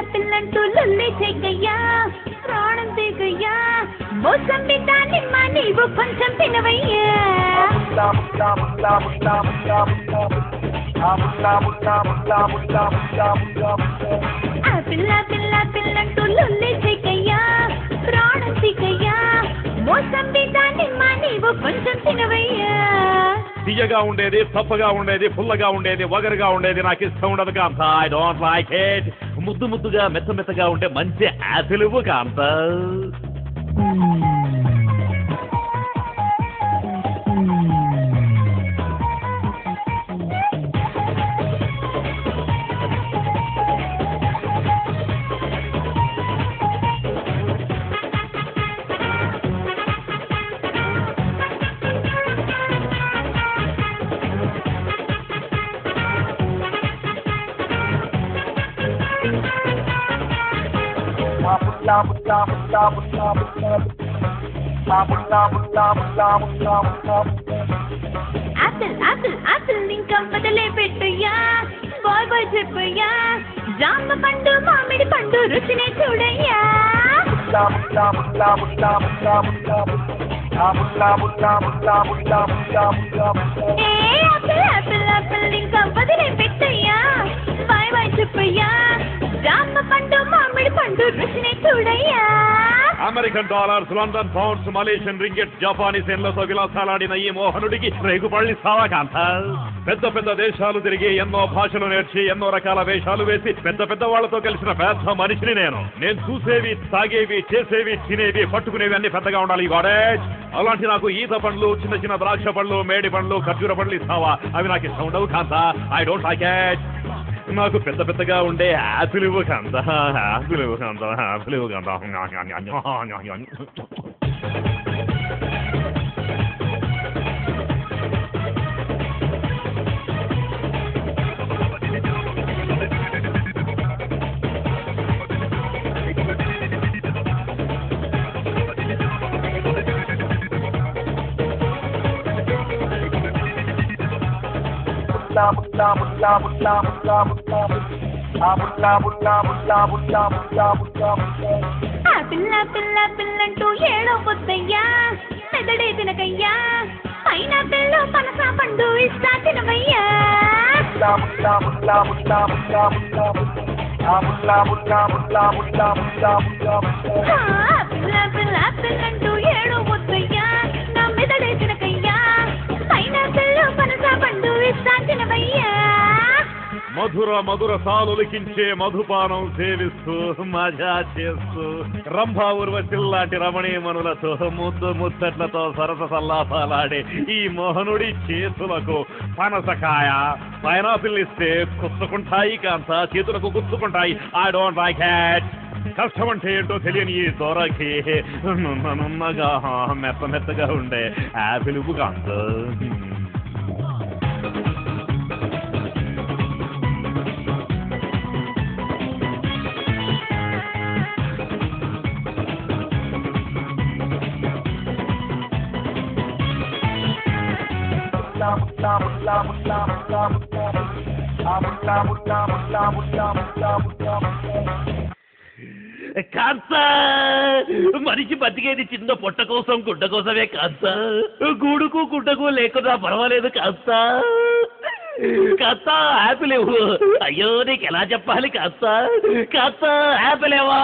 పిల్లంటూ లొల్లి చెయ్యయ్యా ప్రాణం దిగయ్యా మోసంబి దానిమ్మ నీవు కొంచెం తినవయ్యా పిల్లంటూ లొల్లి చెయ్యయ్యా ప్రాణం దిగయ్యా మోసంబి దానిమ్మ నీవు కొంచెం తినవయ్యా తీయగా ఉండేది తప్పగా ఉండేది పుల్లగా ఉండేది వగరుగా ఉండేది నాకు ఇష్టం ఉండదు కాంత ఐ డోంట్ లైక్ ఇట్ ముద్దు ముద్దుగా మెత్తగా ఉంటే మంచి యాపిల్ ఇవ్వు కాంత ఆపిల్ ఇంకా బదలే పెట్టయ్యా బాయ్ చెప్పయ్యా జామ పండు మామిడి పండు రుచినే చూడయ్యా ఆపిల్ ఇంకా బదలే పెట్టయ్యా బాయ్ చెప్పయ్యా జామ పండు మామిడి పండు రుచిని చూడయ్యా American dollars London pounds Malaysian ringgits Japanese ఎన్లతో విలాసాలాడిన ఈ మోహనుడికి రేగుపళ్ళి సావకాంత పెద్ద దేశాలు తిరిగి ఎన్నో భాషలు నేర్చి ఎన్నో రకాల వేషాలు వేసి పెద్ద వాళ్ళతో కలిసిన పెద్ద మనిషిని నేను చూసేవి తాగేవి చేసేవి తినేవి పట్టుకునేవి అన్ని పెద్దగా ఉండాలి గాడేజ్ అలాంటి నాకు ఈత పండ్లు చిన్న ద్రాక్ష పళ్ళు మేడి పండ్లు ఖర్జూర పండ్లు ఇస్తావా అవి నాకు ఇష్టం ఉండవు కాంత ఐ డోంట్ లైక్ ఇట్ నాకు పెద్దగా ఉండే యాపిల్ ఇవ్వు కాంత యాపిల్ ఇవ్వు కాంత పిల్లంటూ ఏడో పొద్దయ్యా మెదడే తినకయ్యా పైన పిల్లు పనస పండు ఇస్తా తినవయ్యా పిల్లంటూ ఏడో పొద్దయ్యా నా మెదడే తినకయ్యా పైన పిల్లు పనస పండు ఇస్తా తినవయ్యా మధుర సాలులికించే మధుపానం సేవిస్తూ మజా చేస్తూ రంభా ఉర్వశిల్లాంటి రమణీమణులతో ముచ్చట్లతో సరస సల్లాసాలాడే ఈ మోహనుడి చేతులకు పనసకాయ పైనాపిల్ ఇస్తే కుచ్చుకుంటాయి కాంత చేతులకు గుచ్చుకుంటాయి ఐ డోంట్ లైక్ ఇట్ కష్టం అంటే ఏంటో తెలియని ఈ దొరకి నున్నగా మెత్తగా ఉండే యాపిల్ కాంత కాంత మనిషి బతికేది చిన్న పొట్ట కోసం గుడ్డ కోసమే కాంత గూడుకు గుడ్డకు లేకుండా పర్వాలేదు కాంత కాస్త యాపిల్ ఇవ్వు అయ్యో నీకు ఎలా చెప్పాలి కాస్త యాపిల్ ఇవ్వా